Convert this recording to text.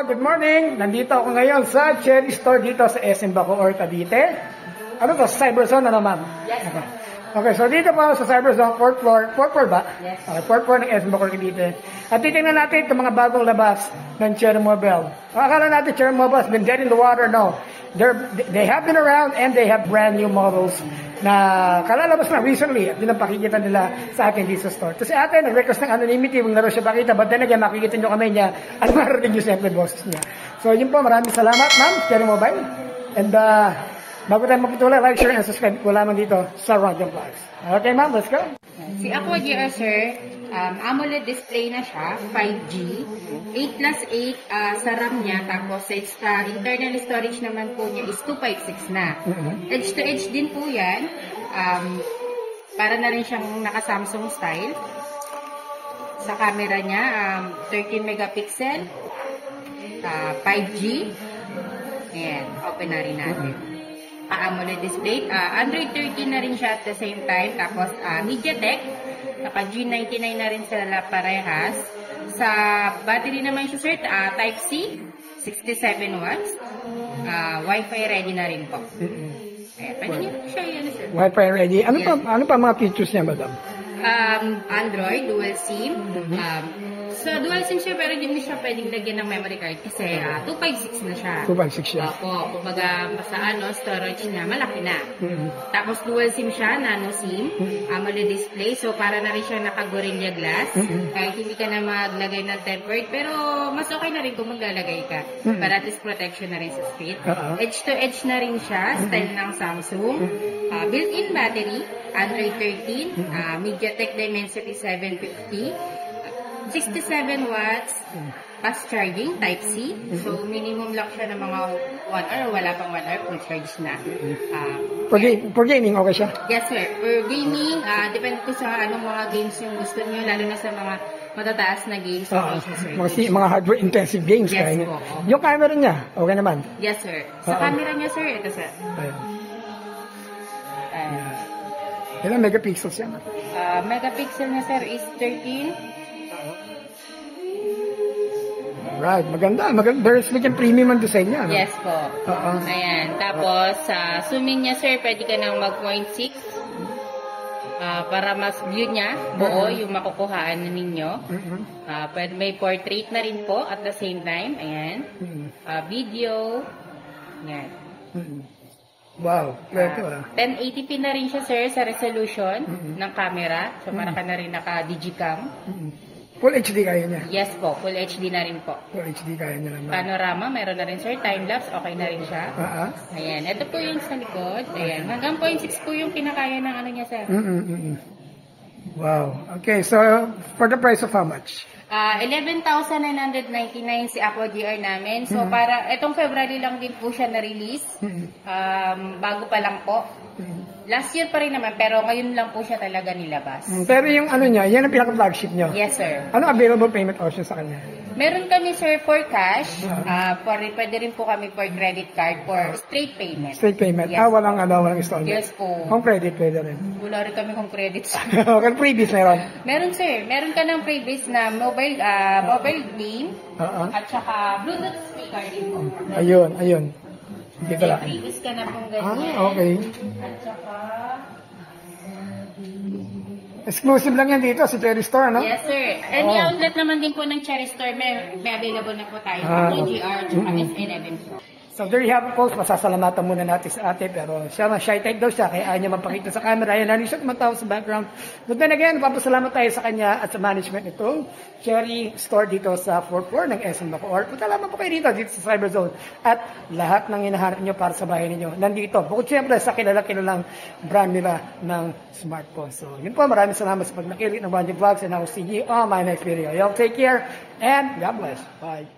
good morning. Nandito ako ngayon sa Cherry Store dito sa SM Bacoor, Cavite. Ano to? Cyberzone na ma'am? Yes. Okay, so dito po sa Cyberzone, 4th floor ba? Yes. Okay, 4th floor ng SM Bacoor, Cavite. At titingnan natin itong mga bagong labas ng Cherry Mobile. Akala natin Cherry Mobile has been dead in the water. No. They have been around and they have brand new models na kalalabas na recently at yun ang pakikita nila sa akin dito sa store. Kasi ate, nag-request ng anonymity, huwag na rin siya pakita, but then again, makikita nyo kamay niya at marinig nyo siyempre boses niya. So yun po, maraming salamat ma'am, Cherry Mobile. And bago tayo magpatuloy, like, share, and subscribe po lamang dito sa Ronjon Vlogs. Okay ma'am, let's go. Si Aqua GR sir, AMOLED display na siya, 5G, 8+8 sa RAM niya, tapos sa internal storage naman po niya is 256 na. Edge to edge din po yan, para na rin siyang naka-Samsung style. Sa camera niya, 13 megapixel, 5G, ayan, open na rin natin. AMOLED display. Android 13 na rin siya at the same time. Tapos, MediaTek. Naka G99 na rin sila parehas. Sa battery naman siya, sir, Type-C, 67 watts. Wi-Fi ready na rin po. Pwede niyo po siya yan, sir. Wi-Fi ready. Ano pa mga features niya, madam? Android, dual SIM. So, dual SIM siya, pero hindi mo siya pwedeng lagyan ng memory card kasi 256 na siya. 256 siya. Opo, kumbaga sa storage niya, malaki na. Tapos dual SIM siya, nano SIM, AMOLED display, so para na rin siya naka-Gorilla Glass. Kahit hindi ka na maglagay ng tempered, pero mas okay na rin kung maglalagay ka. Para at least protection na rin sa screen. Edge to edge na rin siya, style ng Samsung. Built-in battery, Android 13, MediaTek Dimensity 750. 67 watts, fast charging, Type-C. So, minimum lang siya ng mga 1 hour, wala pang 1 hour, full charge na. For gaming, okay siya? Yes, sir. For gaming, depende po sa anong mga games yung gusto niyo, lalo na sa mga matataas na games. Mga hardware-intensive games. Yes, po. Yung camera niya, okay naman? Yes, sir. Sa camera niya, sir, ito, sir. Ilang megapixels yan? Megapixel niya, sir, is 13. Right, maganda. There's like a premium ang design niya. No? Yes po. Ayan. Tapos, sa zooming niya, sir, pwede ka nang mag 0.6 para mas view niya, buo yung makukuhaan ninyo. Pwede may portrait na rin po at the same time. Ayan. Video. Ayan. Wow. 1080p na rin siya, sir, sa resolution ng camera. So, para ka na rin naka-digicam. Full HD kaya niya? Yes po, full HD na rin po. Full HD kaya niya naman. Panorama, meron na rin, sir. Time-lapse, okay na rin siya. Ayan, ito po yung sa likod. Ayan, hanggang 0.6 po yung kinakaya ng ano niya, sir. Wow. Okay, so for the price of how much? 11,999 si Aqua GR namin. So, para, itong February lang din po siya na-release. Bago pa lang po. Last year pa rin naman, pero ngayon lang po siya talaga nilabas. Pero yung ano niya, yan ang pinaka-flagship niyo? Yes, sir. Ano available payment option sa kanya? Meron kami, sir, for cash. Pwede rin po kami for credit card for straight payment. Straight payment? Yes. Walang installment? Yes po. Home credit pwede rin? Wala rin kami home credit. Okay, freebies meron? Meron, sir. Meron ka ng freebies na mobile game at saka Bluetooth speaker din po. Ayun. Dito lang. Freebies ka na pong ganyan. Okay. At saka... Exclusive lang yan dito sa Cherry Store, no? Yes, sir. Any outlet naman din po ng Cherry Store, may available na po tayo. GR, tsaka S11 po. So there you have it, folks. Masasalamatan muna natin sa ate, pero siya shy type daw siya, kaya ayaw niya mapakita sa camera. Ayan, nanin siya tumatawa sa background. But then again, papasalamat tayo sa kanya at sa management nitong Cherry Store dito sa 4th floor ng SM Bacoor. Punta lamang po kayo dito sa Cyberzone. At lahat ng hinahanap nyo para sa bahay ninyo, nandito. Bukod siyempre sa kilalang brand nila ng smartphone. So yun po, maraming salamat sa pagnakilit ng Ronjon Vlogs, and I will see you on my next video. Y'all take care, and God bless. Bye.